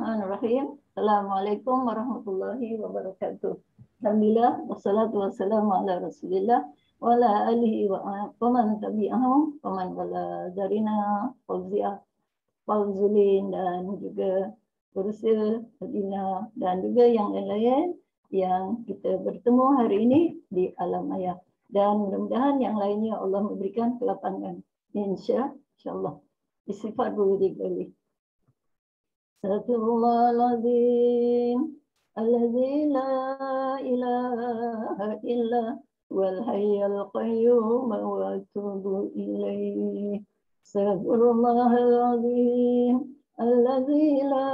Bismillahirrahmanirrahim. Assalamualaikum warahmatullahi wabarakatuh. Alhamdulillah, wassalatu wassalamu ala rasulillah wa ala alihi wa man tabi'ahum wa man wala darina Fauziah, Fauzulin dan juga Ursil, Adina dan juga yang lain-lain yang kita bertemu hari ini di alam maya. Dan mudah-mudahan yang lainnya Allah memberikan kelapangan. InsyaAllah. Istighfar dulu dikali. Astaghfirullahaladzim alladzi la ilaha illa wal hayyul qayyum wa atubu ilaih. Astaghfirullahaladzim alladzi la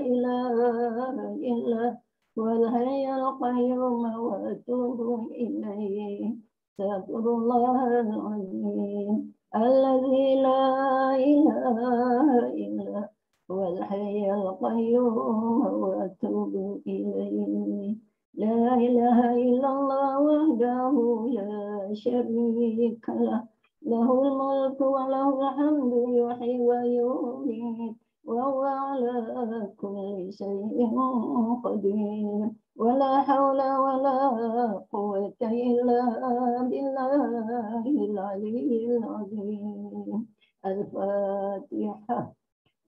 ilaha illa wal hayyul qayyum wa atubu ilaih. Astaghfirullahaladzim alladzi la ilaha illa والحي القيوم وأتوب إليه لا إله إلا الله وحده لا شريك له له الملك وله الحمد يحيي ويميت وهو على كل شيء قدير ولا حول ولا قوة إلا بالله العلي العظيم. الفاتحة.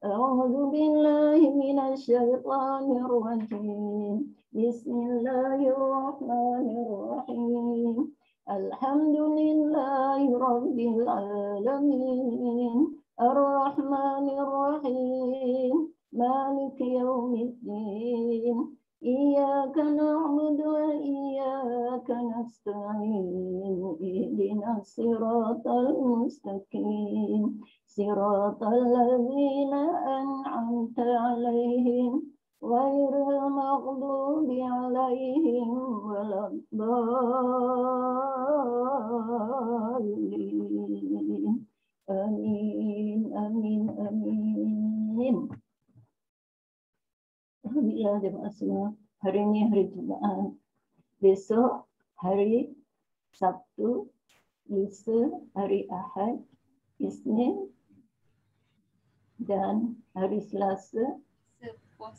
أعوذ بالله من الشيطان الرجيم. بسم الله الرحمن الرحيم. الحمد لله رب العالمين الرحمن الرحيم مالك يوم الدين إياك نعبد وإياك نستعين اهدنا الصراط المستقيم صراط الذين أنعمت عليهم غير المغضوب عليهم ولا الضالين. Amin, amin, amin. Alhamdulillah jemaah semua. Hari ini hari Jumaat. Besok hari Sabtu, lusa hari Ahad, Isnin dan hari Selasa.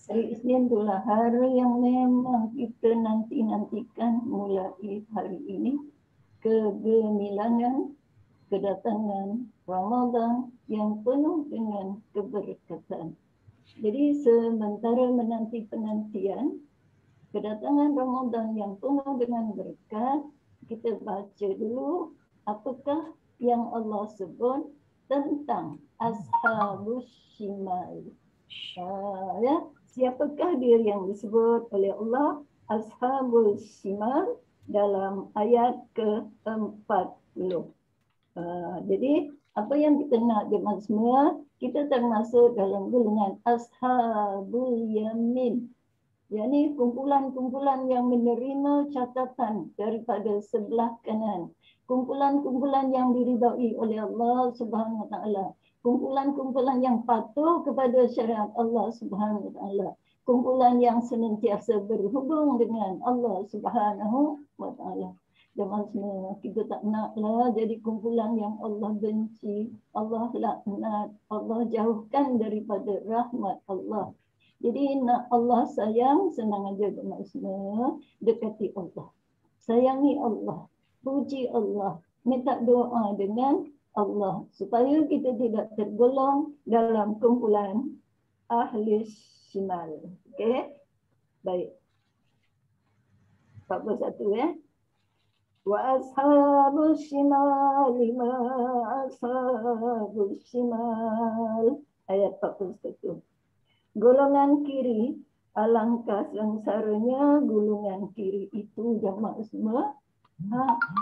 Hari Isnin itulah hari yang memang kita nantikan mulai hari ini. Kegemilangan kedatangan Ramadan yang penuh dengan keberkatan. Jadi sementara menanti penantian kedatangan Ramadan yang penuh dengan berkat, kita baca dulu apakah yang Allah sebut tentang Ashabus Shimal. Ya, siapakah dia yang disebut oleh Allah Ashabus Shimal dalam ayat ke-40. Jadi apa yang kita nak jemaah semua, kita termasuk dalam golongan Ashabul Yamin. yakni kumpulan-kumpulan yang menerima catatan daripada sebelah kanan. Kumpulan-kumpulan yang diridai oleh Allah Subhanahu Wa Taala. Kumpulan-kumpulan yang patuh kepada syariat Allah Subhanahu Wa Taala. Kumpulan yang senantiasa berhubung dengan Allah Subhanahu Wa Taala. Jangan semua, kita tak naklah jadi kumpulan yang Allah benci, Allah laknat, Allah jauhkan daripada rahmat Allah. Jadi nak Allah sayang, senang aja jemaah semua, dekati Allah. Sayangi Allah, puji Allah, minta doa dengan Allah supaya kita tidak tergolong dalam kumpulan ahli shimal. Okey? Baik. 41 ya. Wa ashabus shimal ma ashabus shimal. Ayat 41. Golongan kiri, alangkah sengsaranya golongan kiri itu jemaah semua.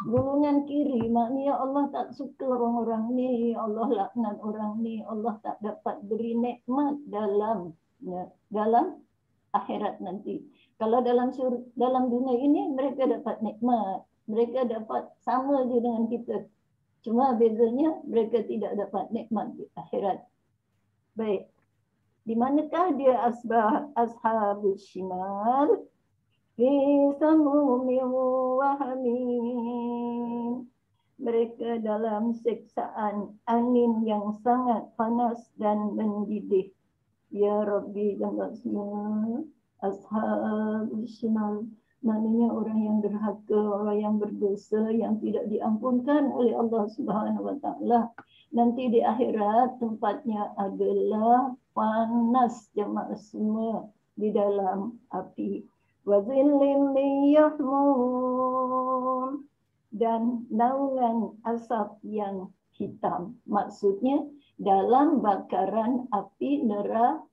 Golongan kiri maknanya Allah tak suka orang-orang ni, Allah laknat orang ni, Allah tak dapat beri nikmat dalam akhirat nanti. Kalau dalam dunia ini mereka dapat nikmat, mereka dapat sama je dengan kita. Cuma bezanya mereka tidak dapat nikmat di akhirat. Baik. Di manakah dia ashabus shimal? Fi samumin wa hamim. Mereka dalam siksaan angin yang sangat panas dan mendidih. Ya Rabbi, jemaah semua, ashabul shimal, maknanya orang yang derhaka, orang yang berdosa, yang tidak diampunkan oleh Allah Subhanahu wa taala. Nanti di akhirat tempatnya adalah panas jemaah semua di dalam api. Wa zillin yahmum, dan naungan asap yang hitam. Maksudnya dalam bakaran api neraka.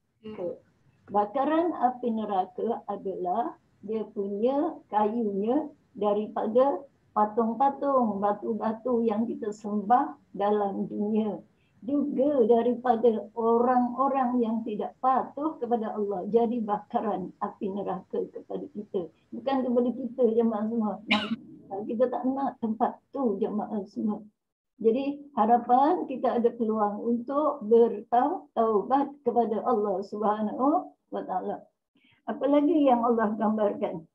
Bakaran api neraka adalah dia punya kayunya daripada patung-patung, batu-batu yang kita sembah dalam dunia. Juga daripada orang-orang yang tidak patuh kepada Allah. Jadi bakaran api neraka kepada kita. Bukan kepada kita jemaah semua. Kita tak nak tempat tu jemaah semua. Jadi harapan kita ada peluang untuk bertaubat kepada Allah Subhanahu wa taala. Apa lagi yang Allah gambarkan?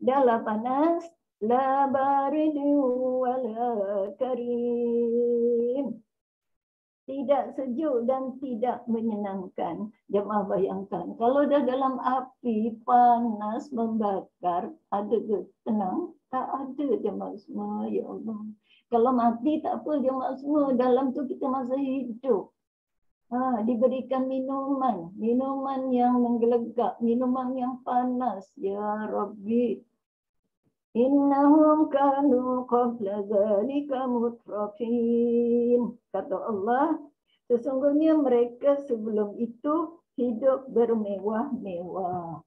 Dalam panas, la baridu wala karim. Tidak sejuk dan tidak menyenangkan. Jemaah bayangkan, kalau dah dalam api panas membakar, ada ke tenang? Tak ada jemaah semua, ya Allah. Kalau mati tak apa jemaah semua, dalam tu kita masih hidup. Diberikan minuman yang menggelegak, minuman yang panas. Ya Rabbi, innahum kanu qabla dzalika mutrafin. Kata Allah, sesungguhnya mereka sebelum itu hidup bermewah-mewah.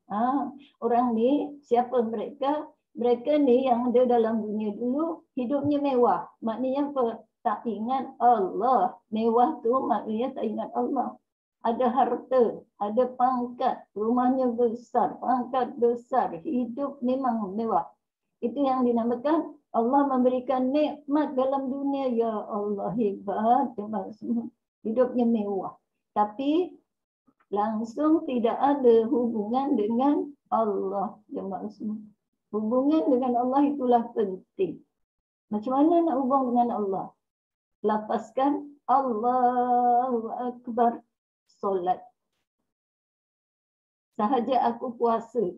Orang ni, siapa mereka? Mereka ni yang ada dalam dunia dulu, hidupnya mewah. Maknanya apa? Tak ingat Allah. Mewah tu maknanya tak ingat Allah. Ada harta, ada pangkat, rumahnya besar, pangkat besar, hidup memang mewah. Itu yang dinamakan Allah memberikan nikmat dalam dunia. Ya Allah, hebat. Hidupnya mewah. Tapi langsung tidak ada hubungan dengan Allah. Hubungan dengan Allah itulah penting. Macam mana nak hubung dengan Allah? Lapaskan Allahu Akbar, solat. Sahaja aku puasa.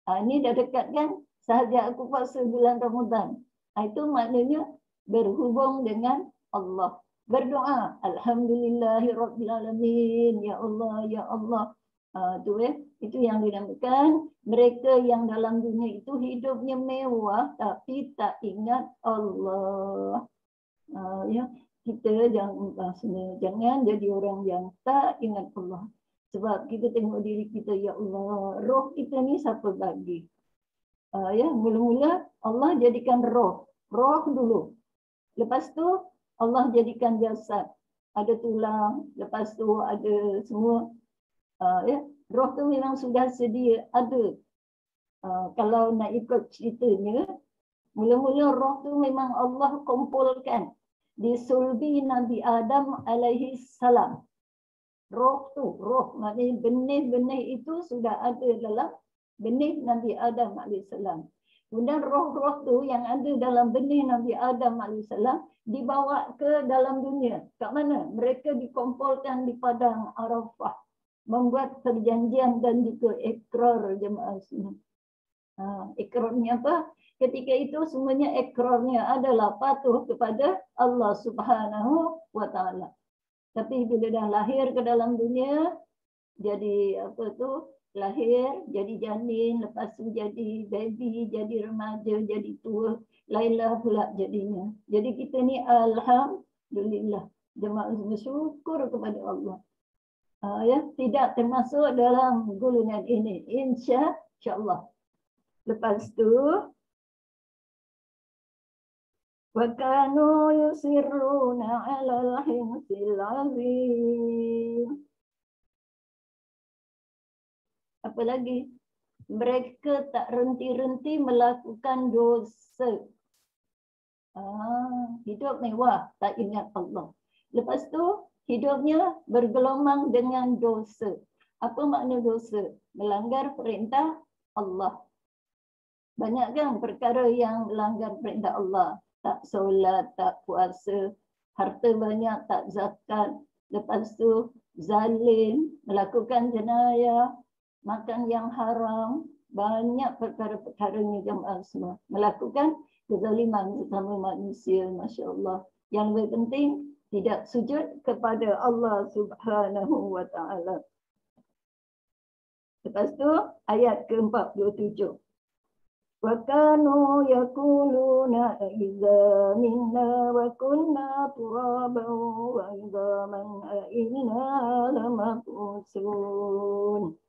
Ini dah dekat kan? Sahaja aku puasa bulan Ramadan. Itu maknanya berhubung dengan Allah. Berdoa, Alhamdulillahirrabbilalamin. Ya Allah, ya Allah. Itu yang dinamakan mereka yang dalam dunia itu hidupnya mewah tapi tak ingat Allah. Kita jangan jadi orang yang tak ingat Allah. Sebab kita tengok diri kita, ya Allah, roh kita ni siapa bagi? Mula-mula Allah jadikan roh dulu. Lepas tu Allah jadikan jasad, ada tulang, lepas tu ada semua. Roh tu memang sudah sedia ada. Kalau nak ikut ceritanya, mula-mula roh tu memang Allah kumpulkan di sulbi Nabi Adam alaihi salam. Roh maknanya benih-benih itu sudah ada dalam benih Nabi Adam alaihi salam. Kemudian roh-roh tu yang ada dalam benih Nabi Adam alaihi salam dibawa ke dalam dunia. Kat mana? Mereka dikumpulkan di padang Arafah, membuat perjanjian dan juga ikrar jemaah semua. Ikrarnya apa? Ketika itu semuanya ikrarnya adalah patuh kepada Allah Subhanahu wa taala. Tapi bila dah lahir ke dalam dunia, jadi lahir, jadi janin, lepas tu jadi baby, jadi remaja, jadi tua, lainlah pula jadinya. Jadi kita ni alhamdulillah, jemaah bersyukur kepada Allah. Tidak termasuk dalam golongan ini, insya-Allah. Lepas tu wa kanu yusirruna 'alal hinsil 'azim. Apa lagi? Mereka tak renti-renti melakukan dosa. Hidup mewah, tak ingat Allah. Lepas tu hidupnya bergelomang dengan dosa. Apa makna dosa? Melanggar perintah Allah. Banyak kan perkara yang melanggar perintah Allah. Tak solat, tak puasa, harta banyak, tak zakat. Lepas tu zalim, melakukan jenayah, makan yang haram, banyak perkara-perkaranya jemaah semua. Melakukan kezaliman sesama manusia, Masya Allah. Yang lebih penting, tidak sujud kepada Allah Subhanahu wa Ta'ala. Lepas tu ayat ke-47. Wa kanu yaquluna idza minna wa kunna turaban wa idzaman inna lamabusun.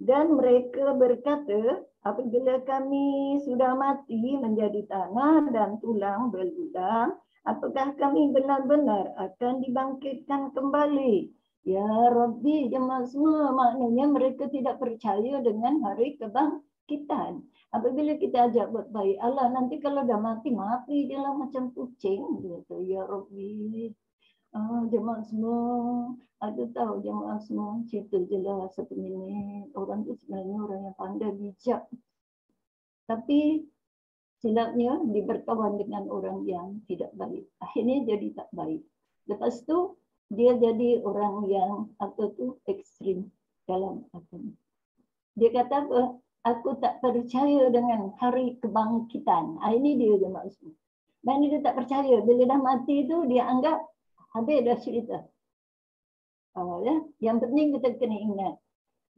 Dan mereka berkata, apabila kami sudah mati menjadi tanah dan tulang belulang, apakah kami benar-benar akan dibangkitkan kembali? Ya Rabbi, jemaah semua, maknanya mereka tidak percaya dengan hari kebangkitan. Apabila kita ajak buat baik, Allah nanti kalau dah mati je lah macam kucing. Dia kata, ya Rabbi. Jemaah semua, ada tahu jemaah semua, cerita je lah 1 minit. Orang tu sebenarnya orang yang pandai, bijak. Tapi silapnya dia berkawan dengan orang yang tidak baik. Akhirnya jadi tak baik. Lepas tu dia jadi orang yang ekstrim dalam agama. Dia kata apa? Aku tak percaya dengan hari kebangkitan. Ini dia jemaah semua. Mana dia tak percaya. Bila dah mati tu dia anggap habis dah cerita. Ya? Yang penting kita kena ingat.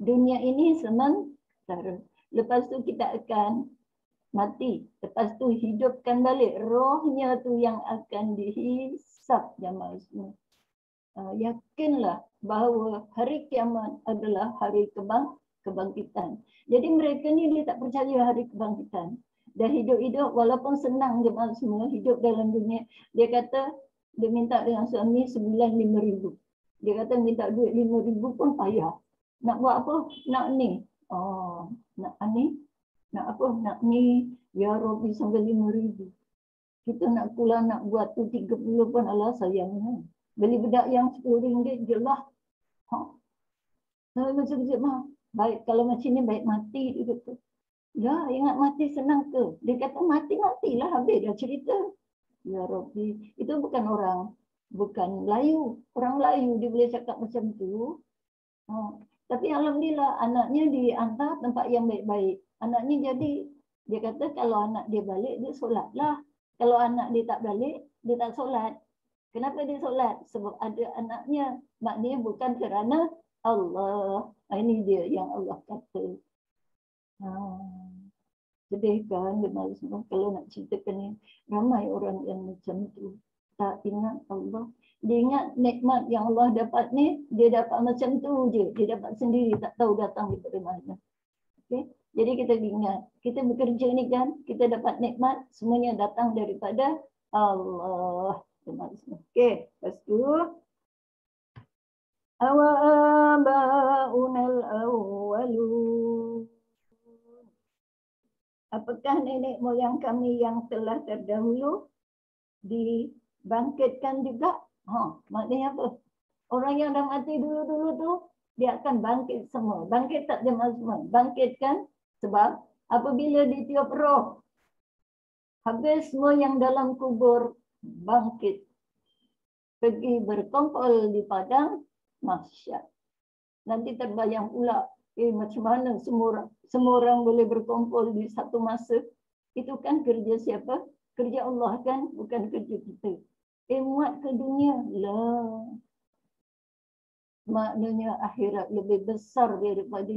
Dunia ini sementara. Lepas tu kita akan mati. Lepas tu hidupkan balik. Rohnya tu yang akan dihisap jemaah semua. Yakinlah bahawa hari kiamat adalah hari kebangkitan. Jadi mereka ni dia tak percaya hari kebangkitan. Dah hidup-hidup walaupun senang jemaah semua hidup dalam dunia. Dia kata dia minta dengan suami sebulan 5,000. Dia kata minta duit 5,000 pun payah. Nak buat apa? Nak ni. Nak ni. Nak apa? Nak ni. Ya Rabbi sampai 5,000. Kita nak pula nak buat tu 30 pun Allah sayangnya. Beli bedak yang RM10 je lah. Macam-macam mah. Baik, kalau macam ni baik mati. Dia kata. Ya, ingat mati senang ke? Dia kata mati-matilah habis dah cerita. Ya Rabbi, itu bukan orang, bukan Melayu. Orang Melayu dia boleh cakap macam tu. Tapi alhamdulillah anaknya dihantar tempat yang baik-baik. Anaknya jadi, dia kata kalau anak dia balik, dia solatlah. Kalau anak dia tak balik, dia tak solat. Kenapa dia solat? Sebab ada anaknya. Maknanya bukan kerana Allah. Ini dia yang Allah kata. Sedih kan kalau nak ceritakan ni. Ramai orang yang macam tu. Tak ingat Allah. Dia ingat nikmat yang Allah dapat ni, dia dapat macam tu je. Dia dapat sendiri, tak tahu datang daripada mana. Okay? Jadi kita ingat, kita bekerja ni kan, kita dapat nikmat, semuanya datang daripada Allah. Okay, lepas tu. Awa'aba'unal awwalun. Apakah nenek moyang kami yang telah terdahulu dibangkitkan juga? Maknanya apa? Orang yang dah mati dulu-dulu tu, dia akan bangkit semua. Bangkit tak jemaah semua. Bangkitkan sebab apabila ditiup roh, habis semua yang dalam kubur bangkit. Pergi berkumpul di padang mahsyar. Nanti terbayang pula, macam mana semua orang boleh berkumpul di satu masa. Itu kan kerja siapa? Kerja Allah kan, bukan kerja kita. Muat ke dunia? Lah. Maknanya akhirat lebih besar daripada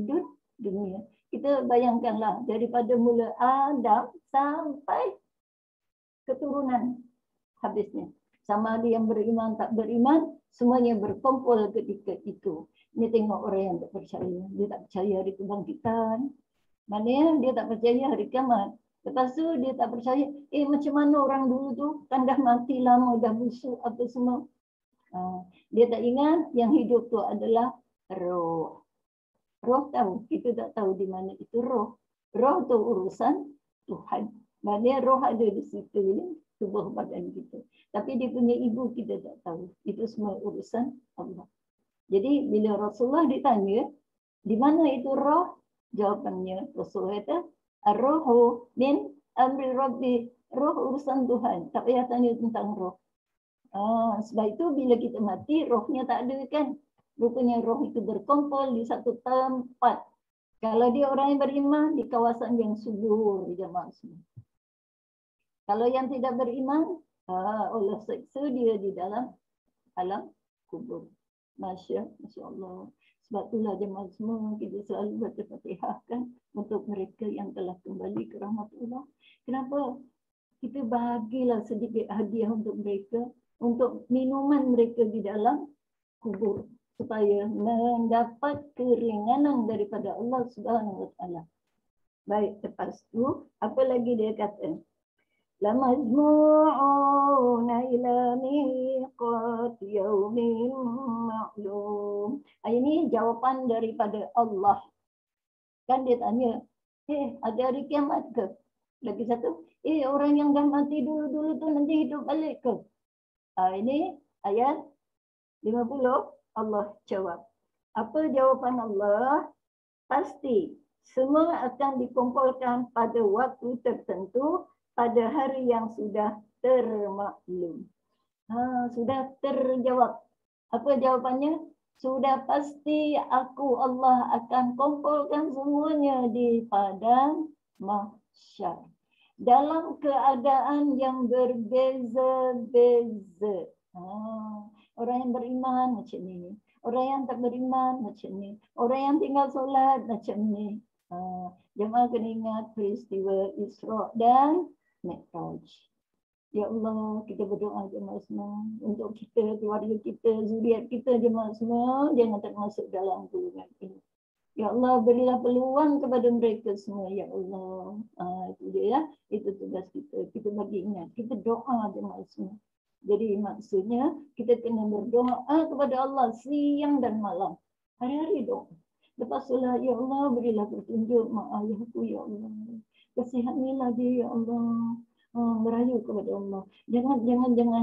dunia. Kita bayangkanlah, daripada mula Adam sampai keturunan habisnya. Sama ada yang beriman, tak beriman, semuanya berkumpul ketika itu. Ini tengok orang yang tak percaya. Dia tak percaya hari kebangkitan. Maknanya dia tak percaya hari kiamat. Lepas tu dia tak percaya, macam mana orang dulu tu kan dah mati lama, dah busuk apa semua. Dia tak ingat yang hidup tu adalah roh. Roh tahu, kita tak tahu di mana itu roh. Roh tu urusan Tuhan. Maknanya roh ada di situ ni, tubuh badan kita. Tapi dia punya ibu kita tak tahu. Itu semua urusan Allah. Jadi bila Rasulullah ditanya, di mana itu roh? Jawapannya Rasulullah kata, ar-ruhu min amri Rabbi. Roh urusan Tuhan. Tak payah tanya tentang roh. Sebab itu bila kita mati, rohnya tak ada kan. Rupanya roh itu berkumpul di satu tempat. Kalau dia orang yang beriman, di kawasan yang subur, jemaah semua. Kalau yang tidak beriman, Allah seksa dia di dalam alam kubur. Masya Allah. Sebab itulah jemaah semua kita selalu baca Fatihah kan untuk mereka yang telah kembali ke rahmat Allah. Kenapa? Kita bagilah sedikit hadiah untuk mereka, untuk minuman mereka di dalam kubur, supaya mendapat keringanan daripada Allah Subhanahu wa taala. Baik, lepas tu apa lagi dia kata? Lamajmu'una ila miqat yaumin ma'lum. Ini jawapan daripada Allah. Kan dia tanya, ada hari kiamat ke? Lagi satu, orang yang dah mati dulu-dulu tu nanti hidup balik ke? Ini ayat 50 Allah jawab. Apa jawapan Allah? Pasti semua akan dikumpulkan pada waktu tertentu pada hari yang sudah termaklum. Sudah terjawab. Apa jawapannya? Sudah pasti aku Allah akan kumpulkan semuanya di padang mahsyar. Dalam keadaan yang berbeza-beza. Orang yang beriman macam ni. Orang yang tak beriman macam ni. Orang yang tinggal solat macam ni. Jemaah kena ingat peristiwa Isra dan Mi'raj. Ya Allah, kita berdoa jemaah semua untuk kita, keluarga kita, zuriat kita jemaah semua jangan termasuk dalam golongan ini. Ya Allah, berilah peluang kepada mereka semua ya Allah. Itu dia ya, itu tugas kita. Kita bagi ingat, kita doa jemaah semua. Jadi maksudnya kita kena berdoa kepada Allah siang dan malam. Hari-hari doa. Lepas solat, ya Allah, berilah petunjuk mak ayahku ya Allah. Kasihanilah dia ya Allah. Merayu kepada Allah. Jangan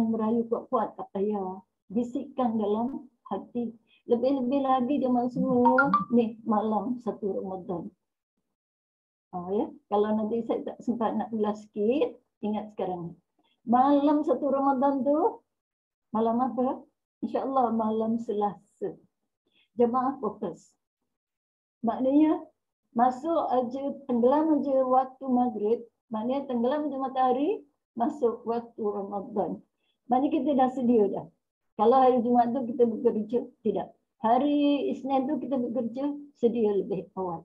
merayu kuat-kuat, tak payah. Bisikkan dalam hati. Lebih-lebih lagi jemaah semua, ni malam 1 Ramadan. Ya, kalau nanti saya tak sempat nak ulas sikit, ingat sekarang. Malam 1 Ramadan tu, malam apa? InsyaAllah malam Selasa. Jemaah fokus. Maknanya, masuk aja, tenggelam aja waktu maghrib, maknanya tenggelam aja matahari, masuk waktu Ramadan. Maknanya kita dah sedia dah. Kalau hari Jumaat tu kita bekerja, tidak. Hari Isnin tu kita bekerja, sedia lebih awal.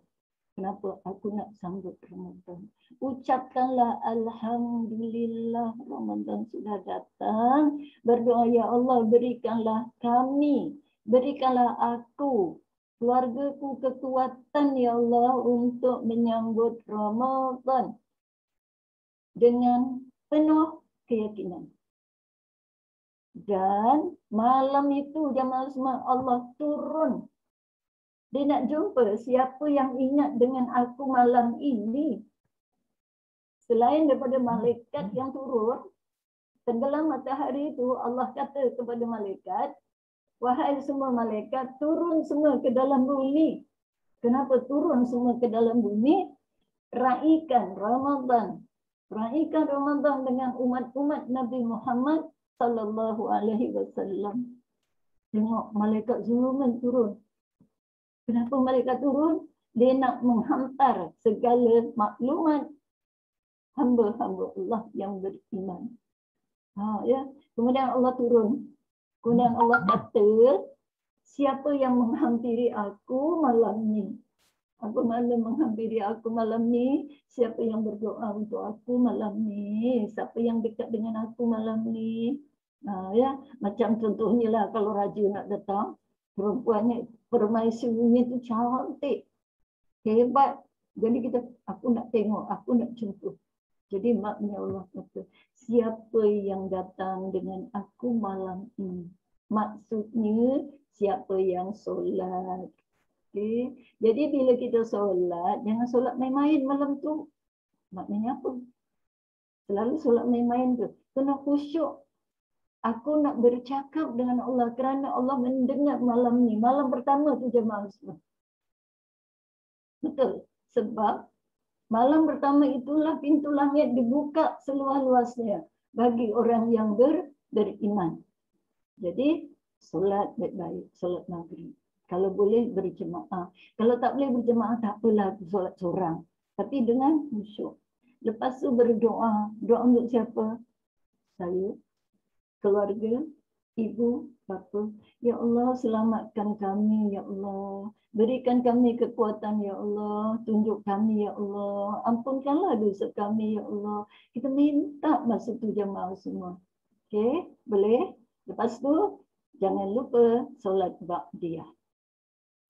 Kenapa? Aku nak sambut Ramadan. Ucapkanlah Alhamdulillah Ramadan sudah datang. Berdoa, ya Allah berikanlah kami, berikanlah aku, keluargaku kekuatan ya Allah untuk menyambut Ramadan dengan penuh keyakinan. Dan malam itu jemaah semua Allah turun. Dia nak jumpa siapa yang ingat dengan aku malam ini. Selain daripada malaikat yang turun, tenggelam matahari itu Allah kata kepada malaikat, wahai semua malaikat, turun semua ke dalam bumi. Kenapa turun semua ke dalam bumi? Raikan Ramadan. Raikan Ramadan dengan umat-umat Nabi Muhammad sallallahu alaihi wasallam. Tengok malaikat Zulman turun. Kenapa malaikat turun? Dia nak menghantar segala maklumat hamba-hamba Allah yang beriman. Ya. Kemudian Allah turun. Kemudian Allah kata, siapa yang menghampiri aku malam ni? Apa makna menghampiri aku malam ni? Siapa yang berdoa untuk aku malam ni? Siapa yang dekat dengan aku malam ni? Ya, macam contohnya lah kalau raja nak datang, perempuannya, permaisurinya itu cantik, hebat. Jadi kita, aku nak tengok, aku nak jumpa. Jadi maknanya Allah kata, siapa yang datang dengan aku malam ini? Maksudnya siapa yang solat. Okay. Jadi bila kita solat, jangan solat main-main malam tu. Maknanya apa? Selalu solat main-main tu. Kena khusyuk. Aku nak bercakap dengan Allah kerana Allah mendengar malam ni. Malam pertama tu jemaah semua. Betul. Sebab malam pertama itulah pintu langit dibuka seluas-luasnya bagi orang yang beriman. Jadi solat baik-baik, solat maghrib. Kalau boleh berjemaah. Kalau tak boleh berjemaah, tak apalah solat seorang. Tapi dengan khusyuk. Lepas tu berdoa. Doa untuk siapa? Saya, keluarga, ibu, bapa. Ya Allah, selamatkan kami, ya Allah. Berikan kami kekuatan, ya Allah. Tunjuk kami, ya Allah. Ampunkanlah dosa kami, ya Allah. Kita minta masa tu jemaah semua. Okey, boleh? Lepas tu, jangan lupa solat ba'diyah.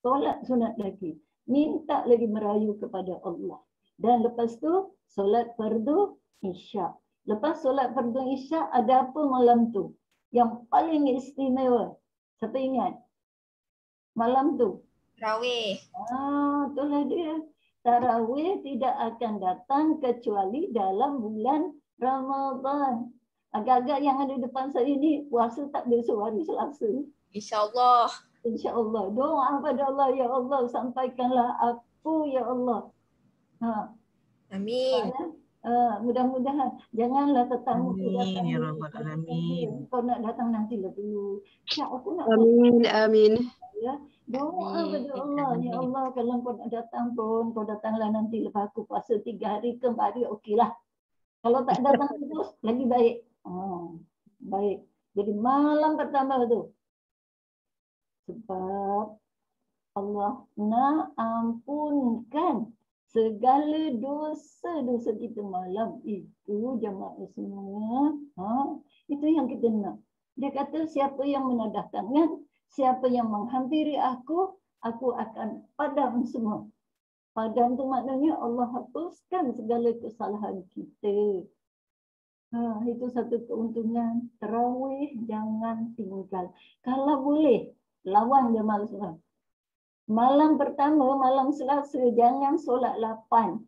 Solat sunat lagi. Minta lagi merayu kepada Allah. Dan lepas tu, solat fardu isyak. Lepas solat fardu isyak, ada apa malam tu? Yang paling istimewa. Siapa ingat? Malam tu. Tarawih. Itulah dia. Tarawih tidak akan datang kecuali dalam bulan Ramadan. Agak-agak yang ada depan saya ni, puasa tak besok hari Selasa. InsyaAllah. InsyaAllah. Doa pada Allah, ya Allah, sampaikanlah aku, ya Allah. Amin. Mudah-mudahan. Janganlah tetamu tu datang Amin ya dulu. rabbal alamin. Kau nak datang nantilah dulu. Ya, aku nak Amin, amin. ya. Doa Amin. pada Allah. Ya Allah, kalau kau nak datang pun, kau datanglah nanti. Lepas aku puasa 3 hari ke 4 hari, okeylah. Kalau tak datang terus, lagi baik. Baik. Jadi malam pertama tu. Sebab Allah nak ampunkan segala dosa-dosa kita malam itu, jemaah semua. Itu yang kita nak. Dia kata siapa yang menadah tangan, siapa yang menghampiri aku akan padam semua. Padam tu maknanya Allah hapuskan segala kesalahan kita. Itu satu keuntungan. Tarawih jangan tinggal. Kalau boleh, lawan jemaah semua. Malam pertama, malam Selasa, jangan solat 8.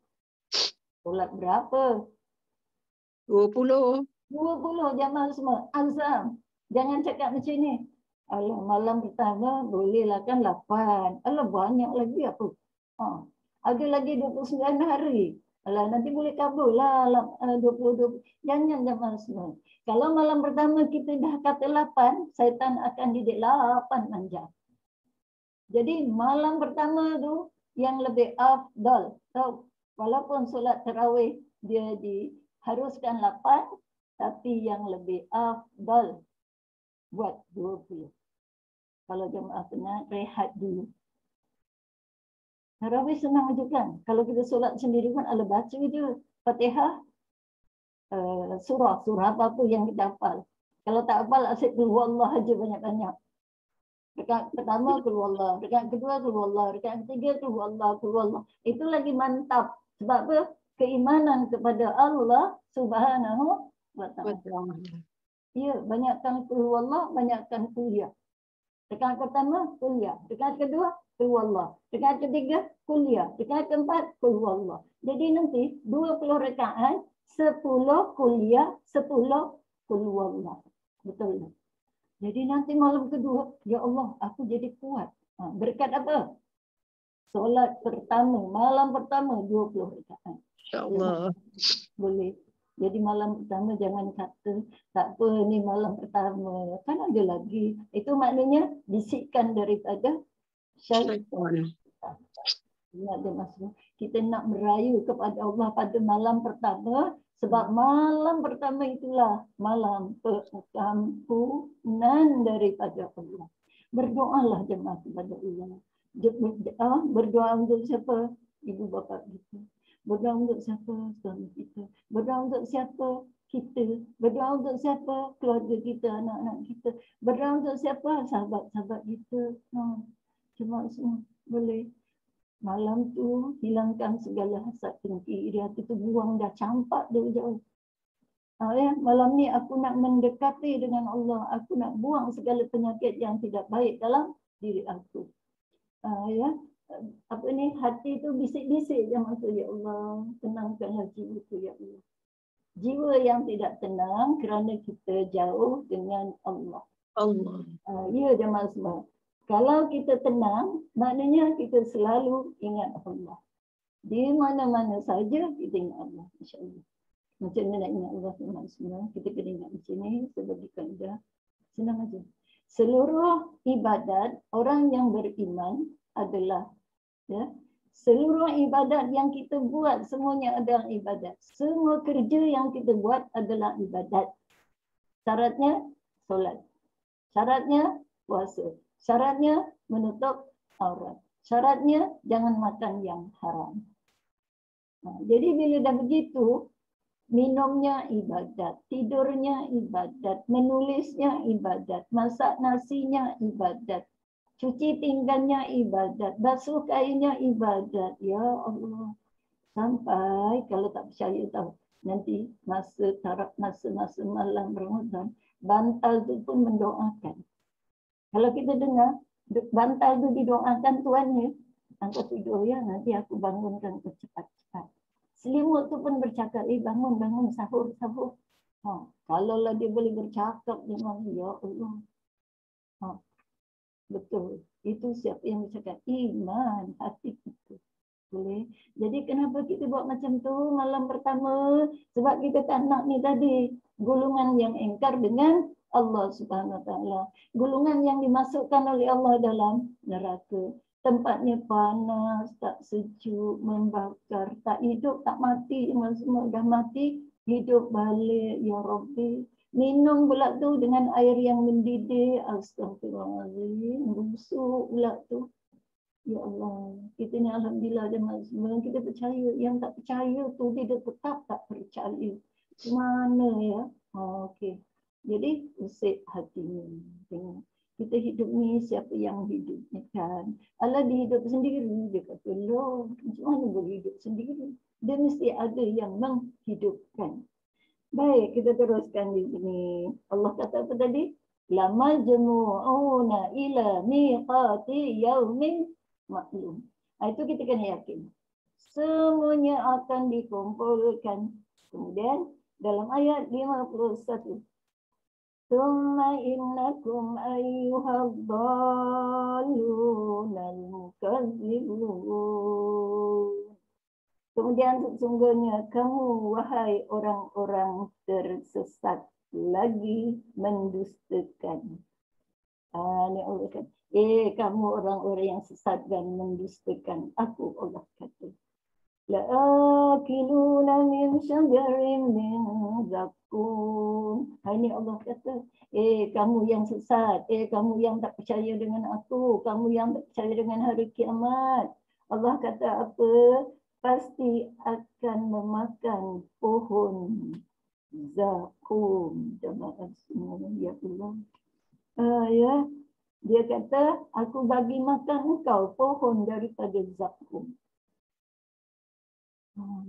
Solat berapa? 20. 20 jemaah semua. Azam. Jangan cakap macam ni. Alah, malam pertama bolehlah kan 8. Alah, banyak lagi apa? Ada lagi 29 hari. Alah, nanti boleh kabul lah 20. Jangan jemaah semua. Kalau malam pertama kita dah kata 8, syaitan akan didik 8 manja. Jadi malam pertama tu yang lebih afdal. Walaupun solat tarawih dia diharuskan 8, tapi yang lebih afdal buat 20. Kalau jemaah penat, rehat dulu. Tarawih senang aja kan. Kalau kita solat sendiri pun ala baca je Fatihah, surah apa-apa yang kita hafal. Kalau tak hafal, asyik qul huwallah aja banyak-banyak. Rakaat pertama qul huwallah, rakaat kedua qul huwallah, rakaat ketiga qul huwallah. Itu lagi mantap. Sebab apa? Keimanan kepada Allah Subhanahu wa taala. Ya, banyakkan qul huwallah, banyakkan kuliah. Rakaat pertama kuliah, rakaat kedua qul huwallah, rakaat ketiga kuliah, rakaat keempat qul huwallah. Jadi nanti 20 rakaat, 10 kuliah, 10 qul huwallah. Betul tak? Jadi nanti malam kedua, ya Allah, aku jadi kuat. Berkat apa? Solat pertama, malam pertama 20 rakaat. InsyaAllah. Boleh. Jadi malam pertama jangan kata, tak apa ni malam pertama. Kan ada lagi. Itu maknanya bisikan daripada syaitan. Ingat dia maksud. Kita nak merayu kepada Allah pada malam pertama. Sebab malam pertama itulah malam pengampunan daripada Allah. Berdoalah jemaah kepada Allah. Berdoa untuk siapa? Ibu bapa kita. Berdoa untuk siapa? Suami kita. Berdoa untuk siapa? Kita. Berdoa untuk siapa? Keluarga kita, anak-anak kita. Berdoa untuk siapa? Sahabat-sahabat kita. Cuma semua boleh. Malam tu hilangkan segala hasad dengki iri hati tu, buang dah, campak jauh-jauh. Malam ni aku nak mendekati dengan Allah, aku nak buang segala penyakit yang tidak baik dalam diri aku. Hati tu bisik-bisik je maksud, ya Allah, tenangkanlah jiwa tu, ya Allah. Jiwa yang tidak tenang kerana kita jauh dengan Allah. Ya jemaah semua. Kalau kita tenang, maknanya kita selalu ingat Allah. Di mana-mana saja kita ingat Allah, insya-Allah. Macam mana nak ingat Allah semua? Kita kena ingat di sini sebagai kaedah. Senang aja. seluruh ibadat orang yang beriman adalah, ya, seluruh ibadat yang kita buat semuanya adalah ibadat. Semua kerja yang kita buat adalah ibadat. Syaratnya solat. Syaratnya puasa. Syaratnya menutup aurat. Syaratnya jangan makan yang haram. Jadi bila dah begitu, minumnya ibadat, tidurnya ibadat, menulisnya ibadat, masak nasinya ibadat, cuci pinggannya ibadat, basuh kainnya ibadat. Ya Allah. Sampai kalau tak percaya tahu, nanti masa malam Ramadan, bantal tu pun mendoakan. Kalau kita dengar bantal tu didoakan tuannya, engkau tidur ya, nanti aku bangunkan kau cepat-cepat. Selimut tu pun bercakap, bangun, sahur. Kalaulah dia boleh bercakap dengan ya Allah. Betul. Itu siapa yang bercakap? Iman hati kita. Boleh. Jadi kenapa kita buat macam tu malam pertama? Sebab kita tak nak ni tadi. Golongan yang engkar dengan Allah Subhanahu Wa Taala. Golongan yang dimasukkan oleh Allah dalam neraka. Tempatnya panas, tak sejuk, membakar, tak hidup, tak mati. Semua dah mati, hidup balik. Ya Rabbi. Minum pula tu dengan air yang mendidih. Astagfirullahaladzim. Busuk pula tu. Ya Allah, kita ni alhamdulillah jemaah semua kita percaya. Yang tak percaya tu dia tetap tak percaya. Mana ya? Okey. Jadi usik hatinya. Tengok. Kita hidup ni siapa yang hidupnya kan? Allah dihidup sendiri. Dia kata, loh, macam mana boleh hidup sendiri? Dia mesti ada yang menghidupkan. Baik, kita teruskan di sini. Allah kata apa tadi? Lamal jumu'una ila miqati yaumin maklum. Itu kita kena yakin. Semuanya akan dikumpulkan. Kemudian dalam ayat 51. Thumma innakum ayyuhadhdallunal mukadzibun. Kemudian sesungguhnya kamu wahai orang-orang tersesat lagi mendustakan. Ini Allah kata, kamu orang-orang yang sesat dan mendustakan aku, Allah kata. La'akiluna min syajarin min zakum. Ini Allah kata, kamu yang sesat, kamu yang tak percaya dengan aku, kamu yang tak percaya dengan hari kiamat. Allah kata apa? Pasti akan memakan pohon zakum. Jemaah semua, ya Allah. Ya, dia kata, aku bagi makan engkau pohon daripada zakum.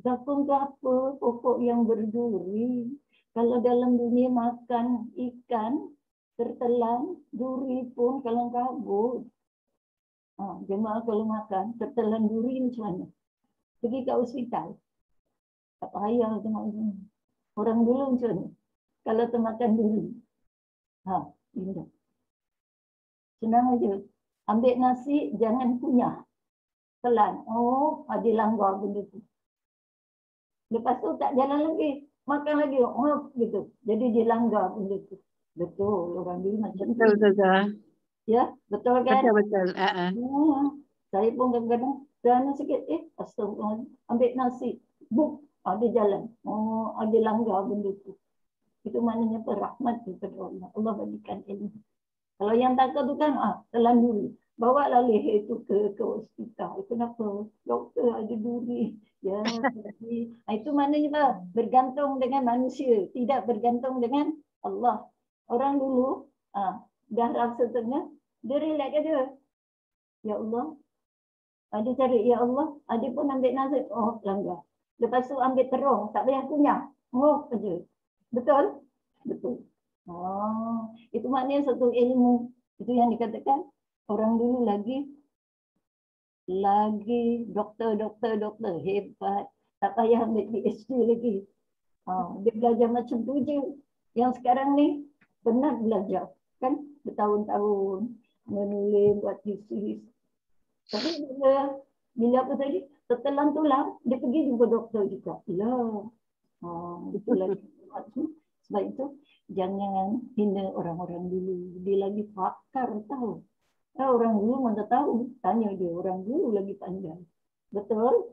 Zakum itu apa? Pokok yang berduri. Kalau dalam dunia makan ikan, tertelan, duri pun kalang kabut. Jemaah kalau makan, tertelan duri macam mana? Pergi ke hospital. Tak payah jemaah. Orang dulu macam mana? Kalau termakan duri. Indah. Senang aja. Ambil nasi, jangan kunyah. Telan. Ada langgar benda tu. Lepas tu tak jalan lagi. Makan lagi. Gitu. Jadi dia langgar benda tu. Betul. Orang dulu macam tu. Betul, Ustazah. Ya, betul kan? Betul. Saya pun kadang-kadang jalan sikit. Astagfirullah. Ambil nasi. Buk. Dia jalan. Ada langgar benda tu. Itu maknanya rahmat daripada Allah. Allah bagikan ilmu. Kalau yang takut tu kan, telan duri. Bawa lah leher itu ke hospital. Kenapa? Doktor ada duri. Ya, itu maknanya apa? Bergantung dengan manusia. Tidak bergantung dengan Allah. Orang dulu, dah rasa tengah, dia relax aja. Ya Allah. Dia cari, ya Allah. Dia pun ambil nasi. Langgar. Lepas tu ambil terong. Tak payah kunyah. Aja. Betul? Betul. Itu maknanya satu ilmu. Itu yang dikatakan orang dulu lagi doktor hebat. Tak payah ambil PhD lagi. Dia belajar macam tu je. Yang sekarang ni penat belajar. Kan bertahun-tahun menulis, buat tesis. Tapi bila apa tadi? Tertelan tulang, dia pergi jumpa doktor juga. Itulah sebab itu Jangan hina orang-orang dulu. Dia lagi pakar tahu. Orang dulu mana tahu. Tanya dia, orang dulu lagi pandai. Betul?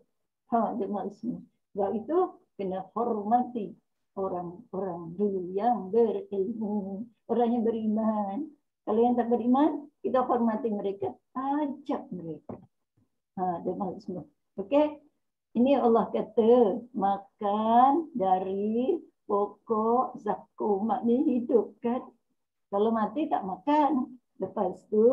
Jemaah semua. Sebab itu kena hormati orang-orang dulu yang berilmu. Orang yang beriman. Kalau yang tak beriman, kita hormati mereka. Ajak mereka. Jemaah semua. Okey? Ini Allah kata, makan dari pokok zakum. Maknanya hidup kan. Kalau mati tak makan. Lepas tu,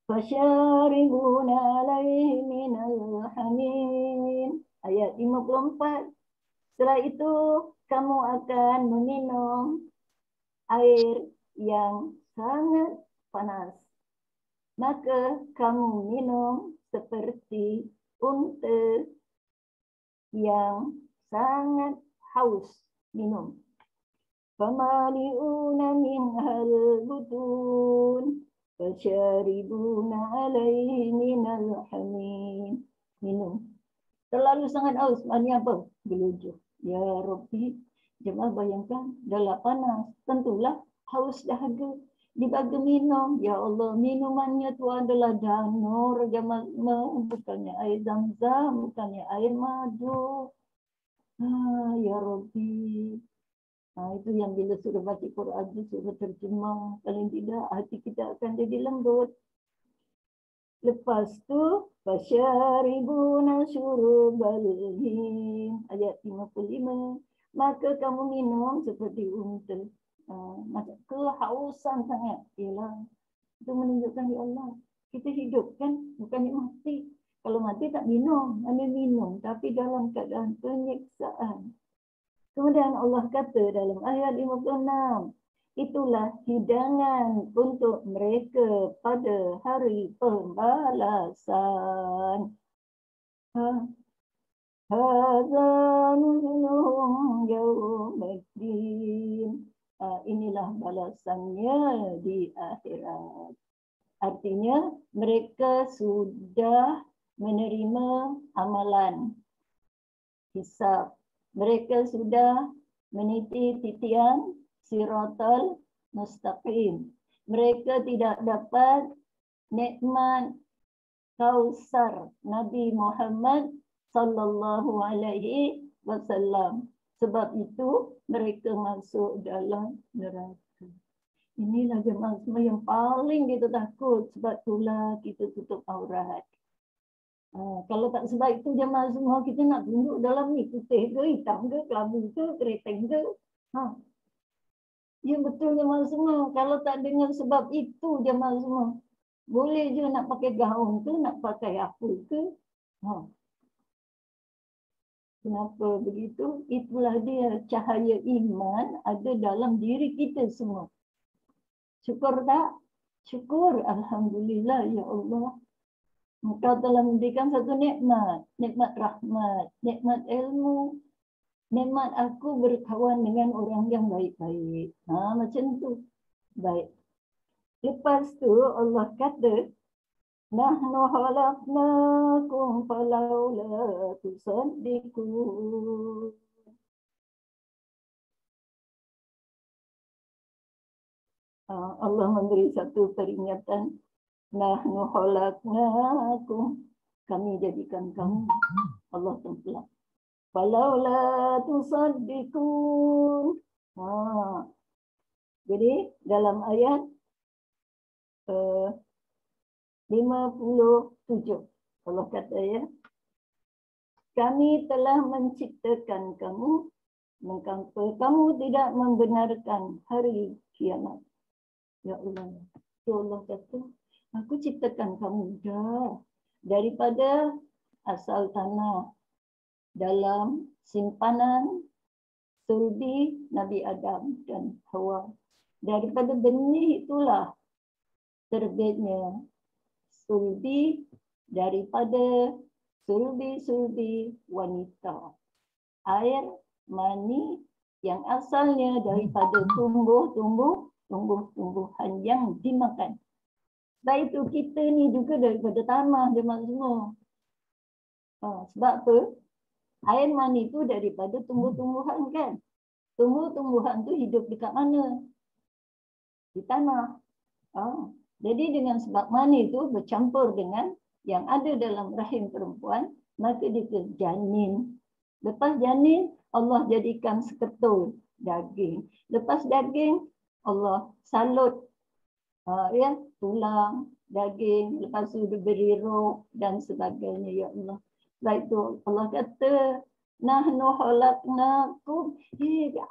fasyaribuna alaihi minal hamim. Ayat 54. Setelah itu, kamu akan meminum air yang sangat panas. Maka kamu minum seperti unta yang sangat haus minum. Famali'una minhal butun fasyaribuna alaihi minal hamim. Minum. Terlalu sangat haus, maknanya apa? Gelujuh. Ya Rabbi, jemaah bayangkan, dah panas. Tentulah haus dahaga. Dibagi minum, ya Allah, minumannya tu adalah danur, bukannya air zam-zam, bukannya air madu. Ya Rabbi. Itu yang bila sudah baca Quran itu sudah terjemah, paling tidak hati kita akan jadi lembut. Lepas tu, fasyaribuna syurubal him. Ayat 55. Maka kamu minum seperti unta. Macam kehausan sangat. Ialah, itu menunjukkan ya Allah. Kita hidup kan, bukannya mati. Kalau mati tak minum, hanya minum. Tapi dalam keadaan penyiksaan. Kemudian Allah kata dalam ayat 56. Itulah hidangan untuk mereka pada hari pembalasan. Hadza nuzuluhum yaumiddin. Inilah balasannya di akhirat. Artinya mereka sudah menerima amalan hisab. Mereka sudah meniti titian siratal mustaqim. Mereka tidak dapat nikmat Kausar Nabi Muhammad sallallahu alaihi wasallam. Sebab itu mereka masuk dalam neraka. Inilah jemaah semua yang paling kita takut. Sebab itulah kita tutup aurat. Kalau tak sebab itu jemaah semua kita nak tunjuk dalam ni putih ke, hitam ke, kelabu ke, keriting ke. Ya betul jemaah semua. Kalau tak dengar sebab itu jemaah semua. Boleh je nak pakai gaun ke, nak pakai apa ke. Kenapa begitu? Itulah dia cahaya iman ada dalam diri kita semua. Syukur tak? Syukur. Alhamdulillah ya Allah. Engkau telah memberikan satu nikmat. Nikmat rahmat. Nikmat ilmu. Nikmat aku berkawan dengan orang yang baik-baik. Macam tu. Baik. Lepas tu Allah kata, Nahnu khalaqnakum falawla tusaddiqun. Allah memberi satu peringatan. Nahnu khalaqnakum. Kami jadikan kamu. Allah tempelak. Falawla tusaddiqun. Jadi dalam ayat 57. Allah kata ya. Kami telah menciptakan kamu. Mengapa kamu tidak membenarkan hari kiamat? Ya Allah. Ya Allah kata, aku ciptakan kamu dah. Daripada asal tanah. Dalam simpanan sulbi Nabi Adam dan Hawa. Daripada benih itulah terbitnya sulbi daripada sulbi wanita. Air mani yang asalnya daripada tumbuh-tumbuhan yang dimakan. Baik itu kita ni juga daripada tanah jemaah semua. Sebab apa? Air mani itu daripada tumbuh-tumbuhan kan. tumbuh-tumbuhan tu hidup dekat mana? Di tanah. Jadi dengan sebab mani itu bercampur dengan yang ada dalam rahim perempuan, maka dia janin. Lepas janin, Allah jadikan seketul daging. Lepas daging, Allah salut tulang, daging, lepas itu diberi roh dan sebagainya, ya Allah. Baik tu Allah kata, nahnu khalaqnakum,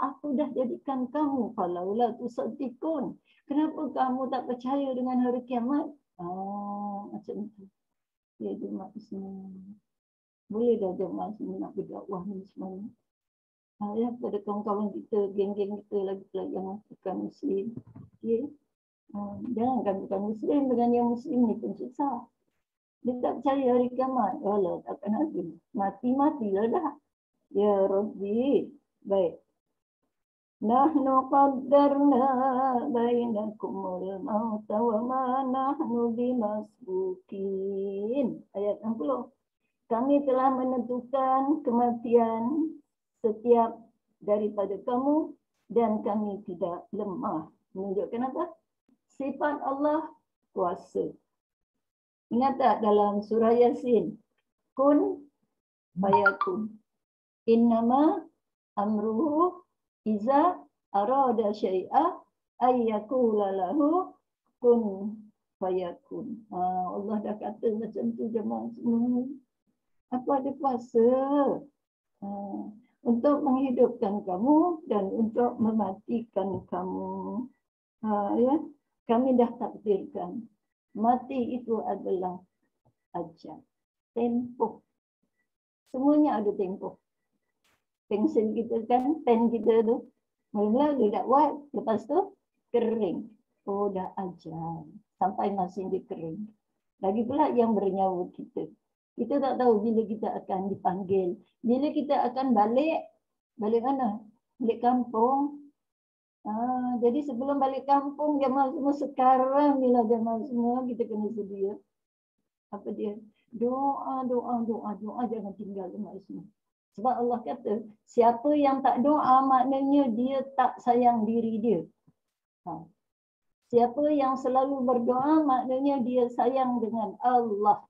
aku dah jadikan kamu, falaula tusaddiqun. Kenapa kamu tak percaya dengan hari kiamat? Macam tu. Ya, jemaah semua. Boleh dah jemaah semua nak berdakwah ni semua. Ya, pada kawan-kawan kita, geng-geng kita lagi pula yang bukan Muslim. Okay. Jangan kan bukan Muslim dengan yang Muslim ni pun susah. Dia tak percaya hari kiamat. Allah takkan ada. Mati-matilah dah. Ya Rabbi. Baik. Nahnu qaddarna bainakumul mauta wa ma nahnu bimasbukin. Ayat 60. Kami telah menentukan kematian setiap daripada kamu dan kami tidak lemah. Menunjukkan apa? Sifat Allah kuasa. Ingat tak dalam surah Yasin? Kun fayakun. Innama amruhu iza arada syai'a ayyakula lahu kun fayakun. Allah dah kata macam tu jemaah semua. Aku ada kuasa untuk menghidupkan kamu dan untuk mematikan kamu. Ya, kami dah takdirkan. Mati itu adalah ajal. Tempoh. Semuanya ada tempoh. Pensil kita kan, pen kita tu. Mula-mula dia dah buat, lepas tu kering. Oh, dah ajal. Sampai masih dia kering. Lagi pula yang bernyawa kita. Kita tak tahu bila kita akan dipanggil. Bila kita akan balik. Balik mana? Balik kampung. Jadi sebelum balik kampung, jemaah semua sekarang bila jemaah semua kita kena sedia. Apa dia? Doa jangan tinggal jemaah semua. Sebab Allah kata, siapa yang tak doa maknanya dia tak sayang diri dia. Siapa yang selalu berdoa maknanya dia sayang dengan Allah.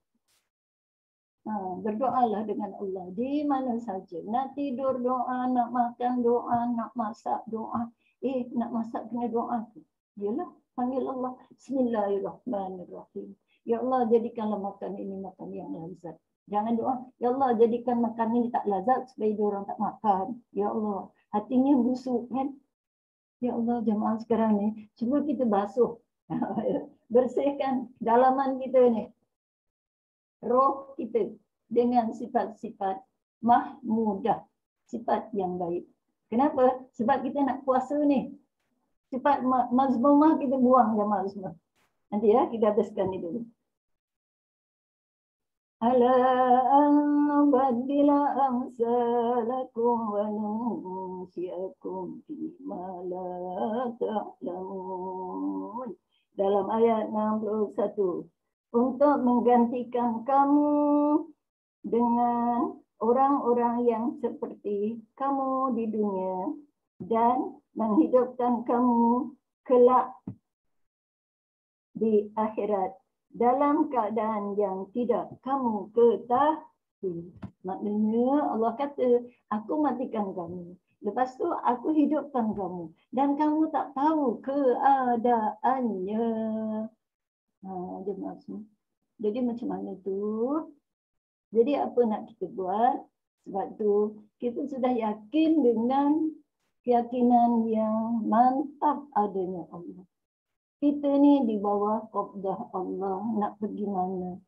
Berdoalah dengan Allah di mana saja. Nak tidur doa, nak makan doa, nak masak doa. Nak masak kena doa tu. Yalah, panggil Allah. Bismillahirrahmanirrahim. Ya Allah, jadikanlah makan ini makan yang lazat. Jangan doa, ya Allah, jadikan makan ini tak lazat supaya diorang tak makan. Ya Allah, hatinya busuk kan. Ya Allah, jemaah sekarang ni, cuba kita basuh. Bersihkan dalaman kita ni. Roh kita dengan sifat-sifat mahmudah. Sifat yang baik. Kenapa? Sebab kita nak puasa ni. Sifat mazmumah kita buang jemaah semua. Nanti ya, kita habiskan ni dulu. Ala an-nubaddila amsalakum wa nunsiakum fima la ta'lamun. Dalam ayat 61. Untuk menggantikan kamu dengan orang-orang yang seperti kamu di dunia dan menghidupkan kamu kelak di akhirat dalam keadaan yang tidak kamu ketahui. Maknanya Allah kata, aku matikan kamu. Lepas tu aku hidupkan kamu. Dan kamu tak tahu keadaannya. Jadi macam mana tu? Jadi apa nak kita buat? Sebab tu kita sudah yakin dengan keyakinan yang mantap adanya Allah. Kita ni di bawah qabdah Allah, nak pergi mana?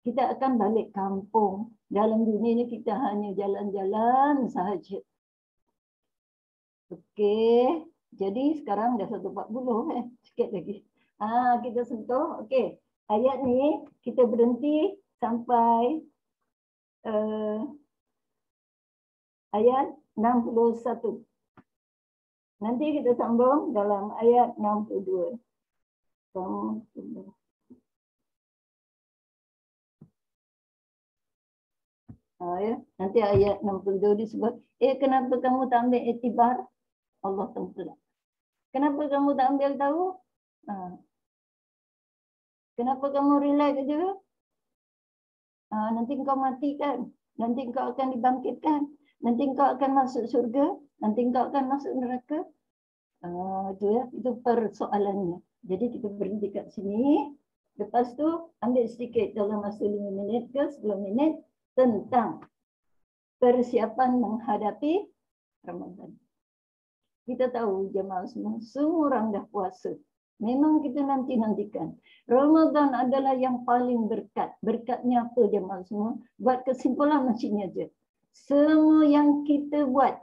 Kita akan balik kampung. Dalam dunia ni kita hanya jalan-jalan sahaja. Okey, jadi sekarang dah 1:40 sikit lagi. Kita sentuh. Okey, ayat ni kita berhenti sampai ayat 61. Nanti kita sambung dalam ayat 62. Ya. Nanti ayat 62 disebut, kenapa kamu tak ambil iktibar? Allah tenggelam. Kenapa kamu tak ambil tahu? Kenapa kamu relax aja? Nanti kau mati kan? Nanti kau akan dibangkitkan? Nanti kau akan masuk surga? Nanti kau akan masuk neraka? Itu ya, itu persoalannya. Jadi kita berhenti kat sini. Lepas tu ambil sedikit dalam masa 5 minit ke 10 minit tentang persiapan menghadapi Ramadan. Kita tahu jemaah semua orang dah puasa. Memang kita nantikan. Ramadan adalah yang paling berkat. Berkatnya apa jemaah semua? Buat kesimpulan macam ni aja. Semua yang kita buat,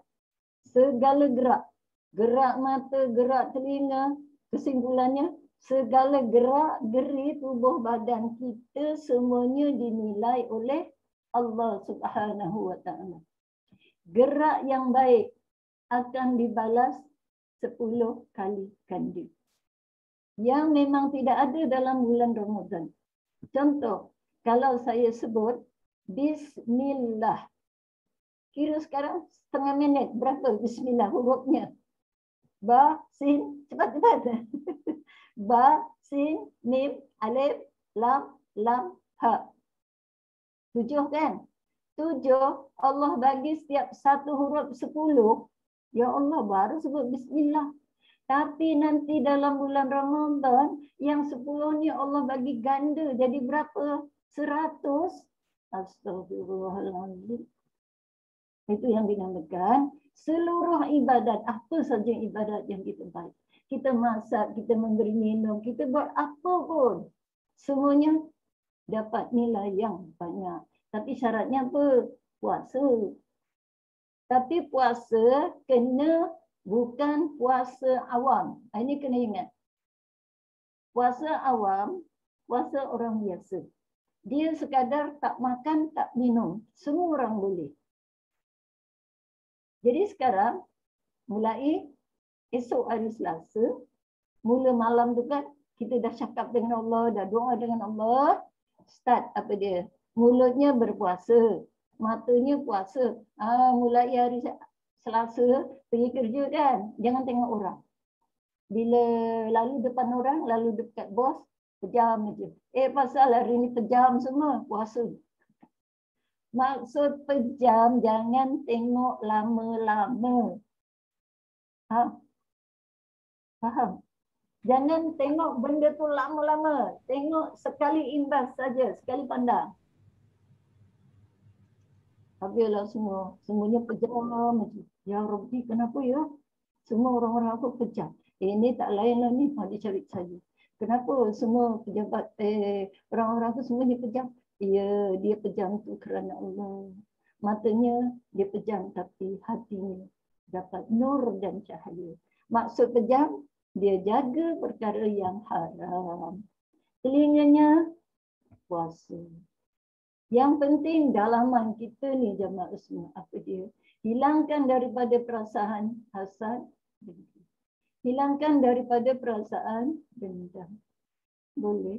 segala gerak, gerak mata, gerak telinga, kesimpulannya segala gerak-geri tubuh badan kita semuanya dinilai oleh Allah Subhanahu wa taala. Gerak yang baik akan dibalas 10 kali ganda. Yang memang tidak ada dalam bulan Ramadan. Contoh, kalau saya sebut Bismillah. Kira sekarang setengah minit. Berapa Bismillah hurufnya? Ba, sin, cepat-cepat. Ba, sin, mim, alif, lam, ha. 7 kan? 7, Allah bagi setiap satu huruf 10. Ya Allah, baru sebut Bismillah. Tapi nanti dalam bulan Ramadan, yang 10 ni Allah bagi ganda. Jadi berapa? 100. Astagfirullahaladzim. Itu yang dinamakan seluruh ibadat. Apa saja ibadat yang kita buat. Kita masak, kita memberi minum, kita buat apa pun. Semuanya dapat nilai yang banyak. Tapi syaratnya apa? Puasa. Tapi puasa kena bukan puasa awam. Ini kena ingat. Puasa awam, puasa orang biasa. Dia sekadar tak makan, tak minum. Semua orang boleh. Jadi sekarang, mulai esok hari Selasa, mula malam tu kan, kita dah cakap dengan Allah, dah doa dengan Allah. Start apa dia? Mulutnya berpuasa. Matanya puasa. Mulai hari Selasa, pergi kerja kan. Jangan tengok orang. Bila lalu depan orang, lalu dekat bos, pejam aja. Pasal hari ni pejam semua, puasa. Maksud pejam, jangan tengok lama-lama. Faham? Jangan tengok benda tu lama-lama. Tengok sekali imbas saja, sekali pandang. Habislah semua. Semuanya pejam. Ya Rabbi, kenapa ya? Semua orang-orang aku pejam. Ini tak lain lah ni. Dia cari saya. Kenapa semua pejabat, orang-orang tu semuanya pejam? Ya, dia pejam tu kerana Allah. Matanya dia pejam, tapi hatinya dapat nur dan cahaya. Maksud pejam, dia jaga perkara yang haram. Telinganya puasa. Yang penting dalaman kita ni jemaah semua, apa dia? Hilangkan daripada perasaan hasad, dengki. Hilangkan daripada perasaan dendam. Boleh.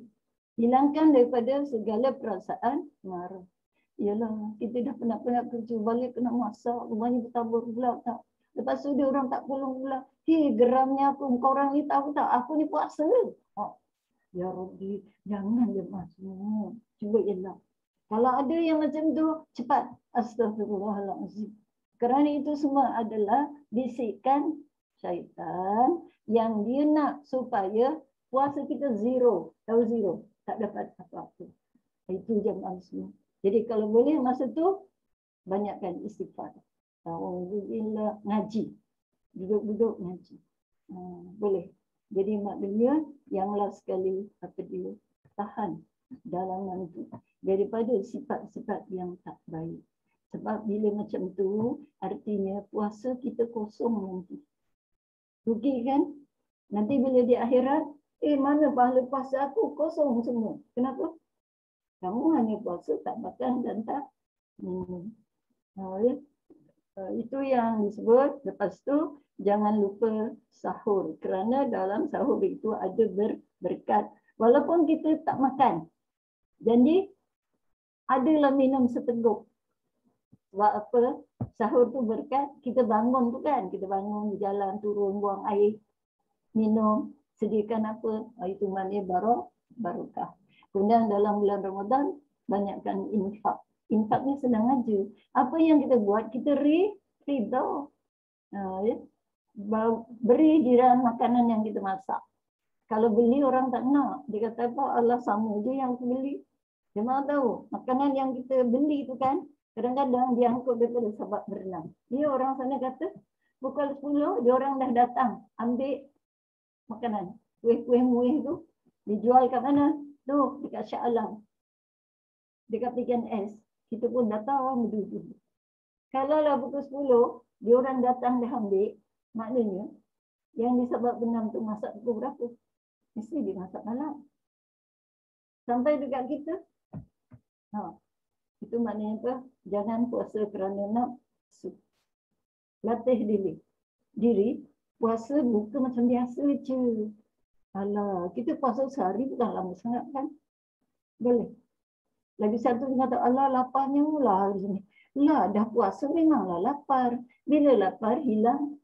Hilangkan daripada segala perasaan marah. Yalah, kita dah penat-penat kerja, balik kena masak, rumahnya bertabur pula tak. Lepas tu dia orang tak tolong pula. Geramnya aku, kau orang ni tahu tak, aku ni puasa. Ya Rabbi, jangan dia masuk. Cuba elak. Kalau ada yang macam tu, cepat. Astagfirullahaladzim. Kerana itu semua adalah bisikan syaitan yang dia nak supaya puasa kita zero. Tahu zero? Tak dapat apa-apa. Itu jemaah semua. Jadi kalau boleh masa tu, banyakkan istighfar. Alhamdulillah, ngaji. Duduk-duduk ngaji. Boleh. Jadi maknanya yang last sekali apa dia? Tahan dalaman tu daripada sifat-sifat yang tak baik. Sebab bila macam tu, artinya puasa kita kosong nanti. Rugi kan? Nanti bila di akhirat, mana pahala puasa aku kosong semua. Kenapa? Kamu hanya puasa, tak makan dan tak minum. Ya? Itu yang disebut. Lepas tu, jangan lupa sahur. Kerana dalam sahur itu ada berkat. Walaupun kita tak makan. Jadi, adalah minum seteguk. Sebab apa? Sahur tu berkat, kita bangun tu kan, kita bangun jalan, turun, buang air, minum, sediakan apa, itu maknanya barokah. Kemudian dalam bulan Ramadan, banyakkan infak. Infak ni senang aja. Apa yang kita buat, kita ridha. Ya. Beri jiran makanan yang kita masak. Kalau beli orang tak nak. Dia kata apa, Allah sama je yang aku beli. Dia mahu tahu, makanan yang kita beli tu kan, kadang-kadang diangkut daripada Sabak berenang. Dia orang sana kata, pukul 10, dia orang dah datang, ambil makanan. Kuih-kuih muih tu, dijual kat mana? Tu, dekat Shah Alam. Dekat Pikan S. Kita pun datang berdua. Kalau lah pukul 10, dia orang datang dah ambil, maknanya, yang di Sabak berenang tu masak pukul berapa? Mesti dia masak malam. Sampai dekat kita, itu maknanya apa? Jangan puasa kerana nafsu. Latih diri. Puasa bukan macam biasa je. Alah, kita puasa sehari bukan lama sangat kan? Boleh. Lagi satu kata, Allah laparnya mula hari ni. Lah, dah puasa memanglah lapar. Bila lapar, hilang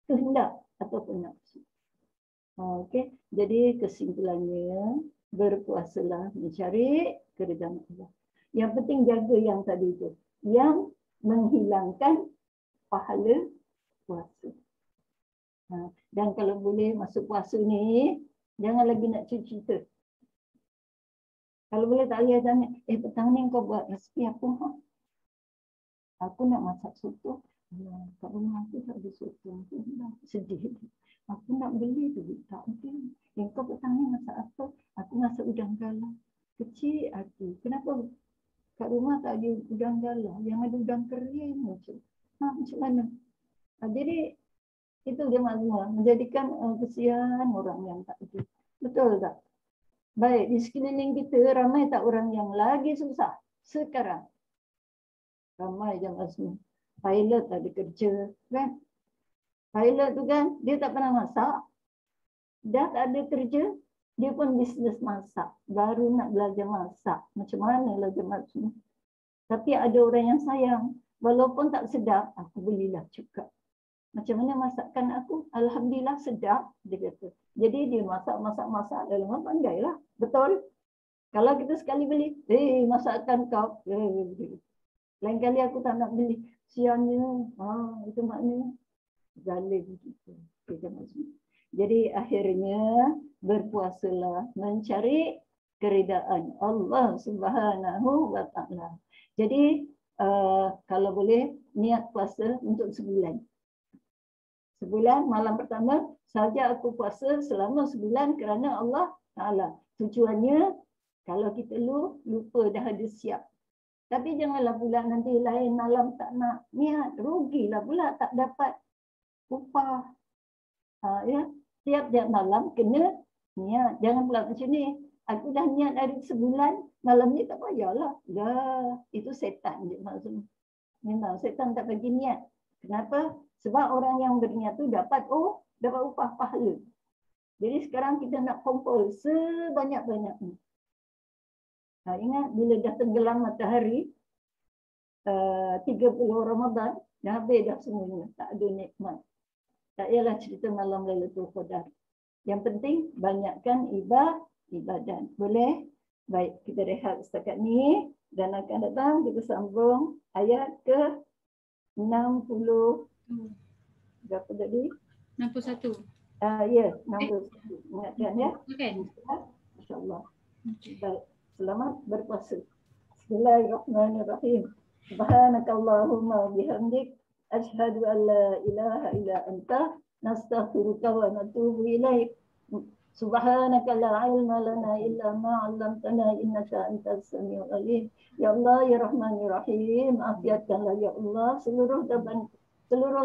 kehendak ataupun nafsu. Okey, jadi kesimpulannya, berpuasalah mencari keridhaan Allah. Yang penting jaga yang tadi itu, yang menghilangkan pahala puasa. Dan kalau boleh masuk puasa ni, jangan lagi nak cerita. Kalau boleh tak payah tanya, petang ni kau buat resipi apa? Aku nak masak soto. Kat rumah aku tak ada soto. Sedih. Aku nak beli tu, tak ada. Kau petang ni masak apa? Aku masak udang galah. Kecil hati. Kenapa kat rumah tak ada udang galah? Yang ada udang kering macam. Macam mana? Jadi itu dia maknanya, menjadikan kesian orang yang tak ada. Betul tak? Baik, di sekeliling kita ramai tak orang yang lagi susah sekarang? Ramai jemaah semua. Pilot ada kerja, kan? Pilot tu kan, dia tak pernah masak. Dah tak ada kerja, dia pun bisnes masak. Baru nak belajar masak. Macam mana lah jemaah semua? Tapi ada orang yang sayang. Walaupun tak sedap, aku belilah cukup. Macam mana masakan aku? Alhamdulillah sedap, dia kata. Jadi dia masak. Dalam pandailah. Betul? Kalau kita sekali beli, masakan kau. Lain kali aku tak nak beli. Siannya, itu maknanya zalim gitu. Jadi akhirnya berpuasalah mencari keridaan Allah Subhanahu wa taala. Jadi kalau boleh niat puasa untuk sebulan. Sebulan malam pertama saja aku puasa selama sebulan kerana Allah Taala. Tujuannya kalau kita lupa dah ada siap. Tapi janganlah pula nanti lain malam tak nak niat, rugilah pula tak dapat upah. Ya, tiap-tiap malam kena niat. Jangan pula macam ni. Aku dah niat dari sebulan, malam ni tak payahlah. Ya, itu setan je maksudnya. Memang setan tak bagi niat. Kenapa? Sebab orang yang berniat tu dapat upah pahala. Jadi sekarang kita nak kumpul sebanyak-banyaknya. Ingat bila dah tenggelam matahari 30 Ramadan, dah habis dah semuanya, tak ada nikmat. Tak payahlah cerita malam Lailatul Qadar. Yang penting banyakkan ibadat. Boleh? Baik, kita rehat setakat ni dan akan datang kita sambung ayat ke 60 berapa tadi? 61. Ya, 61. Ingatkan ya. Okay. InsyaAllah. Baik, selamat berpuasa. Bismillahirrahmanirrahim. Subhanakallahumma bihamdik asyhadu an la ilaha illa anta nastaghfiruka wa natubu ilaik. Subhanaka la ilma lana illa ma 'allamtana innaka antas samiul alim. Ya Allah ya Rahman ya Rahim, afiatkanlah ya Allah seluruh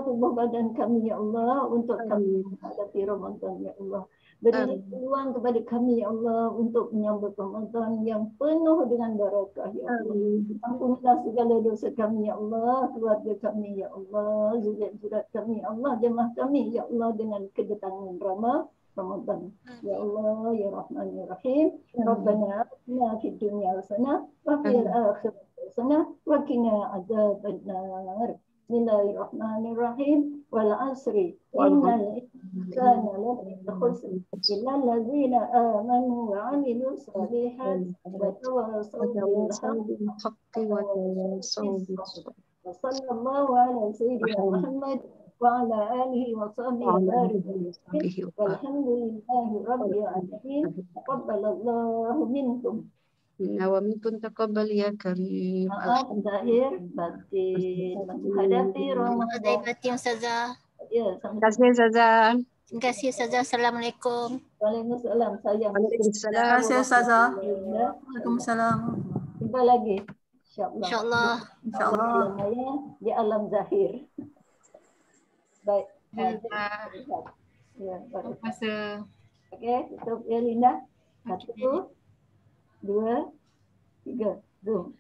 tubuh badan kami ya Allah untuk kami menghadapi Ramadan ya Allah. Berilah peluang kepada kami ya Allah untuk menyambut Ramadan yang penuh dengan barakah ya Allah. Ampunilah segala dosa kami ya Allah, keluarga kami ya Allah, zuriat-zuriat kami ya Allah, jemaah kami ya Allah dengan kedatangan Ramadan. Ya Allah ya Rahman ya Rahim. Rabbana atina fid dunya hasanah wa fil akhirati حسنة وقنا عذاب النار. بسم الله الرحمن الرحيم والعصر إن الإنسان لفي خسر إلا الذين آمنوا وعملوا الصالحات وتواصوا بالحق وتواصوا بالصبر. وصلى الله على سيدنا محمد وعلى آله وصحبه وبارك وسلم والحمد لله رب العالمين. تقبل الله منكم. Minna wa minkum taqabbal ya karim. Maaf zahir batin menghadapi Ada Ramadan. batin Ustazah. Ya, Terima kasih Ustazah. Terima kasih Ustazah. Assalamualaikum. Waalaikumsalam. Sayang. Waalaikumsalam. Terima kasih Ustazah. Ya, Waalaikumsalam. jumpa lagi. InsyaAllah. InsyaAllah. InsyaAllah. Namanya di alam zahir. Baik. Ya, baru. Oke, tutup ya Linda. 1, 2, 3. Zoom.